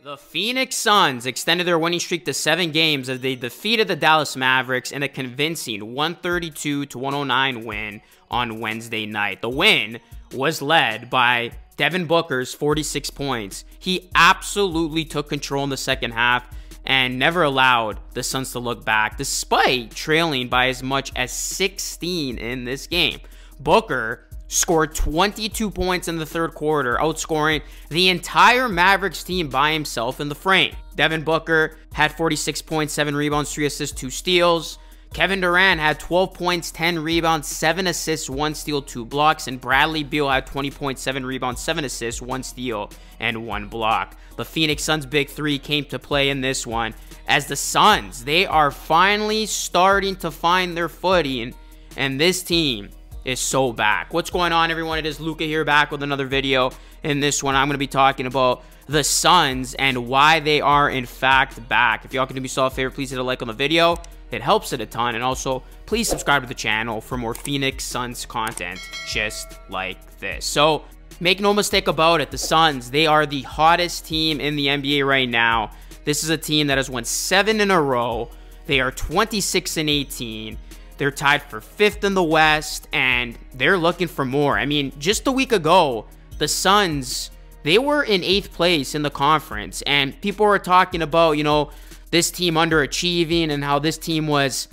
The Phoenix Suns extended their winning streak to 7 games as they defeated the Dallas Mavericks in a convincing 132-109 win on Wednesday night. The win was led by Devin Booker's 46 points. He absolutely took control in the second half and never allowed the Suns to look back, despite trailing by as much as 16 in this game. Booker scored 22 points in the third quarter, outscoring the entire Mavericks team by himself in the frame. Devin Booker had 46 points, 7 rebounds, 3 assists, 2 steals. Kevin Durant had 12 points, 10 rebounds, 7 assists, 1 steal, 2 blocks. And Bradley Beal had 20 points, 7 rebounds, 7 assists, 1 steal, and 1 block. The Phoenix Suns' big three came to play in this one, as the Suns, they are finally starting to find their footing, and this team is so back. What's going on, everyone? It is Luka here, back with another video. In this one, I'm going to be talking about the Suns and why they are in fact back. If y'all can do me a favor, please hit a like on the video. It helps it a ton. And also, please subscribe to the channel for more Phoenix Suns content just like this. So, make no mistake about it, the Suns, they are the hottest team in the NBA right now. This is a team that has won 7 in a row. They are 26-18. They're tied for 5th in the West, and they're looking for more. I mean, just a week ago, the Suns, they were in 8th place in the conference, and people were talking about, you know, this team underachieving and how this team was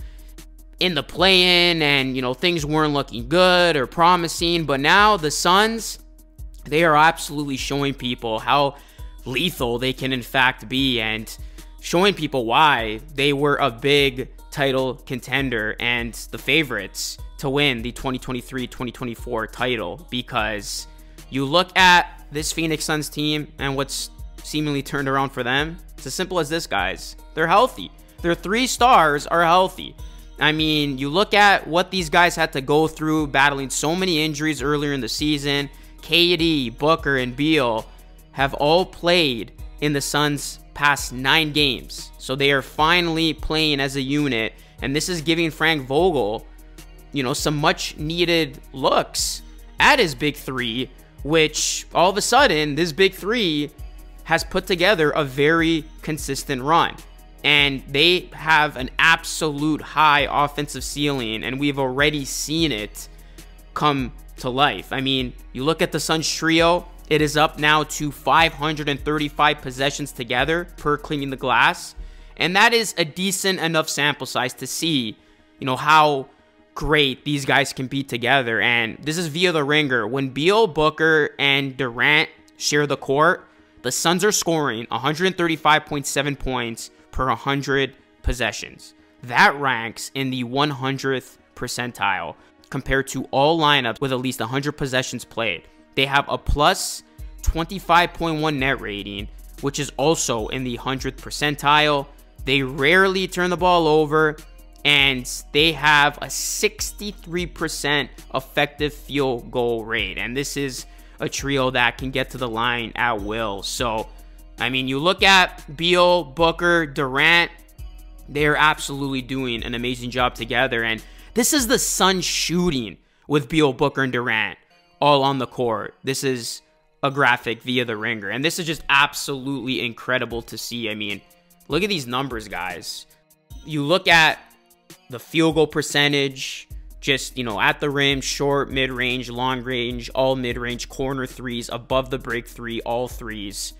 in the play-in and, you know, things weren't looking good or promising. But now the Suns, they are absolutely showing people how lethal they can in fact be, and showing people why they were a big title contender and the favorites to win the 2023-2024 title. Because you look at this Phoenix Suns team and what's seemingly turned around for them, it's as simple as this, guys. They're healthy. Their 3 stars are healthy. I mean, you look at what these guys had to go through, battling so many injuries earlier in the season. KD, Booker, and Beal have all played in the Suns' past 9 games. So they are finally playing as a unit, and this is giving Frank Vogel, you know, some much needed looks at his big three, which all of a sudden this big three has put together a very consistent run. And they have an absolute high offensive ceiling, and we've already seen it come to life. I mean, you look at the Suns trio, it is up now to 535 possessions together per cleaning the glass. And that is a decent enough sample size to see, you know, how great these guys can be together. And this is via the Ringer. When Beal, Booker, and Durant share the court, the Suns are scoring 135.7 points per 100 possessions. That ranks in the 100th percentile compared to all lineups with at least 100 possessions played. They have a plus 25.1 net rating, which is also in the 100th percentile. They rarely turn the ball over, and they have a 63% effective field goal rate. And this is a trio that can get to the line at will. So, I mean, you look at Beal, Booker, Durant, they're absolutely doing an amazing job together. And this is the Suns shooting with Beal, Booker, and Durant all on the court. This is a graphic via the Ringer, and this is just absolutely incredible to see. I mean, look at these numbers, guys. You look at the field goal percentage, just, you know, at the rim, short, mid-range, long range, all mid-range, corner threes, above the break three, all threes.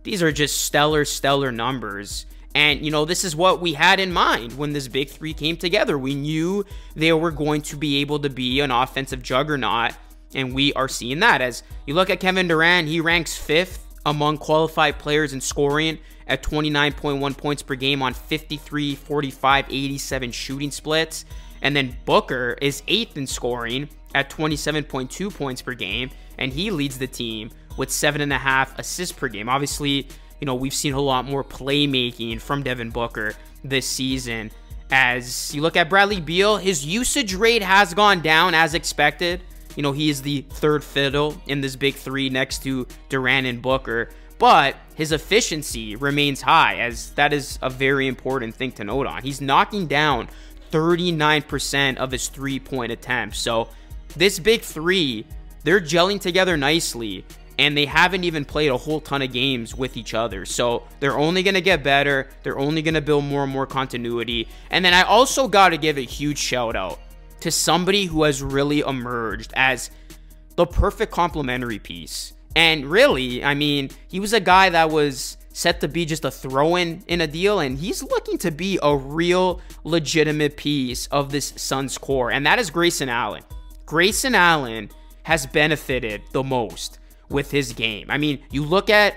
These are just stellar numbers. And, you know, this is what we had in mind when this big three came together. We knew they were going to be able to be an offensive juggernaut, and we are seeing that. As you look at Kevin Durant, he ranks 5th among qualified players in scoring at 29.1 points per game on 53, 45, 87 shooting splits. And then Booker is 8th in scoring at 27.2 points per game, and he leads the team with 7.5 assists per game. Obviously, you know, we've seen a lot more playmaking from Devin Booker this season. As you look at Bradley Beal, his usage rate has gone down as expected. You know, he is the 3rd fiddle in this big three next to Durant and Booker, but his efficiency remains high, as that is a very important thing to note on. He's knocking down 39% of his 3-point attempts. So this big three, they're gelling together nicely. and they haven't even played a whole ton of games with each other. So they're only going to get better. They're only going to build more and more continuity. And then I also got to give a huge shout out to somebody who has really emerged as the perfect complementary piece. And really, I mean, he was a guy that was set to be just a throw-in in a deal, and he's looking to be a real legitimate piece of this Suns core, and that is Grayson Allen. Grayson Allen has benefited the most with his game. I mean, you look at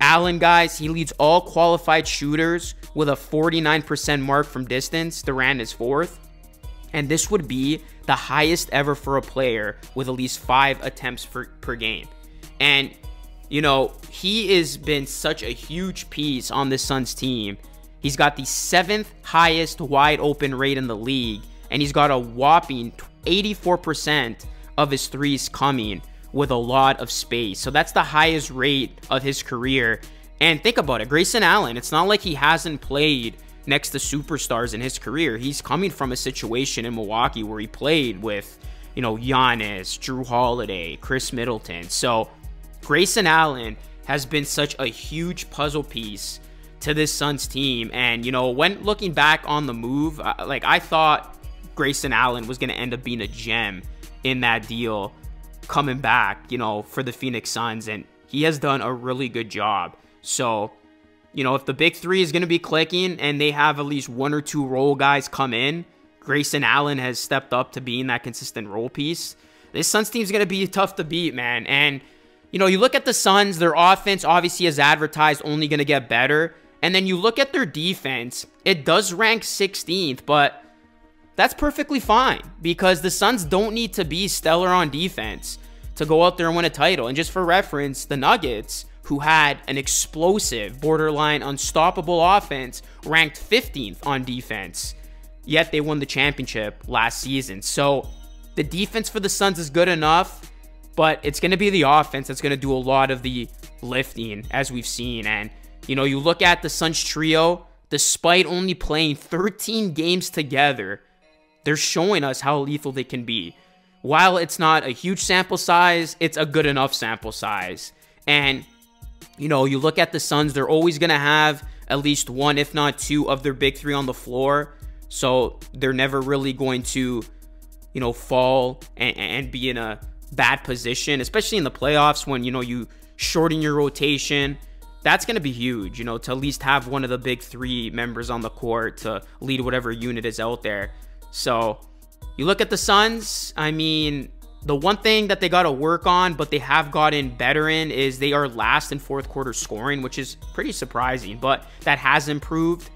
Allen, guys, he leads all qualified shooters with a 49% mark from distance. Durant is 4th. And this would be the highest ever for a player with at least 5 attempts per game. And, you know, he has been such a huge piece on this Suns team. He's got the 7th highest wide open rate in the league. And he's got a whopping 84% of his threes coming with a lot of space. So that's the highest rate of his career. And think about it, Grayson Allen, it's not like he hasn't played next to superstars in his career. He's coming from a situation in Milwaukee where he played with, you know, Giannis, Drew Holiday, Chris Middleton. So Grayson Allen has been such a huge puzzle piece to this Suns team. And, you know, when looking back on the move, like, I thought Grayson Allen was going to end up being a gem in that deal coming back, you know, for the Phoenix Suns. And he has done a really good job. So, you know, if the big three is going to be clicking and they have at least 1 or 2 role guys come in, Grayson Allen has stepped up to being that consistent role piece. This Suns team is going to be tough to beat, man. And, you know, you look at the Suns, their offense obviously as advertised only going to get better. And then you look at their defense, it does rank 16th, but that's perfectly fine because the Suns don't need to be stellar on defense to go out there and win a title. And just for reference, the Nuggets, who had an explosive, borderline unstoppable offense, ranked 15th on defense, yet they won the championship last season. So the defense for the Suns is good enough, but it's going to be the offense that's going to do a lot of the lifting, as we've seen. And, you know, you look at the Suns trio, despite only playing 13 games together, they're showing us how lethal they can be. While it's not a huge sample size, it's a good enough sample size. And, you know, you look at the Suns, they're always going to have at least 1, if not 2, of their big 3 on the floor. So they're never really going to, you know, fall and be in a bad position, especially in the playoffs when, you know, you shorten your rotation. That's going to be huge, you know, to at least have one of the big 3 members on the court to lead whatever unit is out there. So you look at the Suns, I mean, the one thing that they got to work on, but they have gotten better in, is they are last in 4th quarter scoring, which is pretty surprising, but that has improved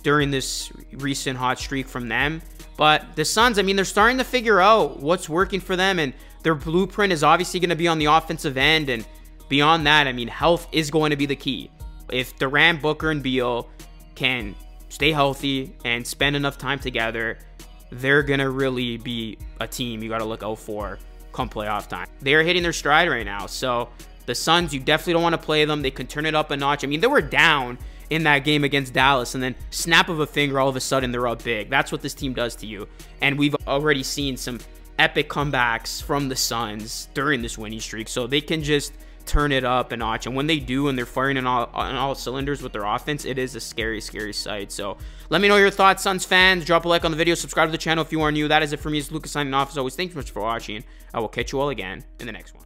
during this recent hot streak from them. But the Suns, I mean, they're starting to figure out what's working for them, and their blueprint is obviously going to be on the offensive end. And beyond that, I mean, health is going to be the key. If Durant, Booker, and Beal can stay healthy and spend enough time together, they're going to really be a team you got to look out for come playoff time. They are hitting their stride right now. So the Suns, you definitely don't want to play them. They can turn it up a notch. I mean, they were down in that game against Dallas, and then snap of a finger, all of a sudden they're up big. That's what this team does to you. And we've already seen some epic comebacks from the Suns during this winning streak. So they can just turn it up a notch. And when they do, and they're firing on all cylinders with their offense, it is a scary, scary sight. So let me know your thoughts, Suns fans. Drop a like on the video. Subscribe to the channel if you are new. That is it for me. It's Lucas signing off. As always, thanks so much for watching. I will catch you all again in the next one.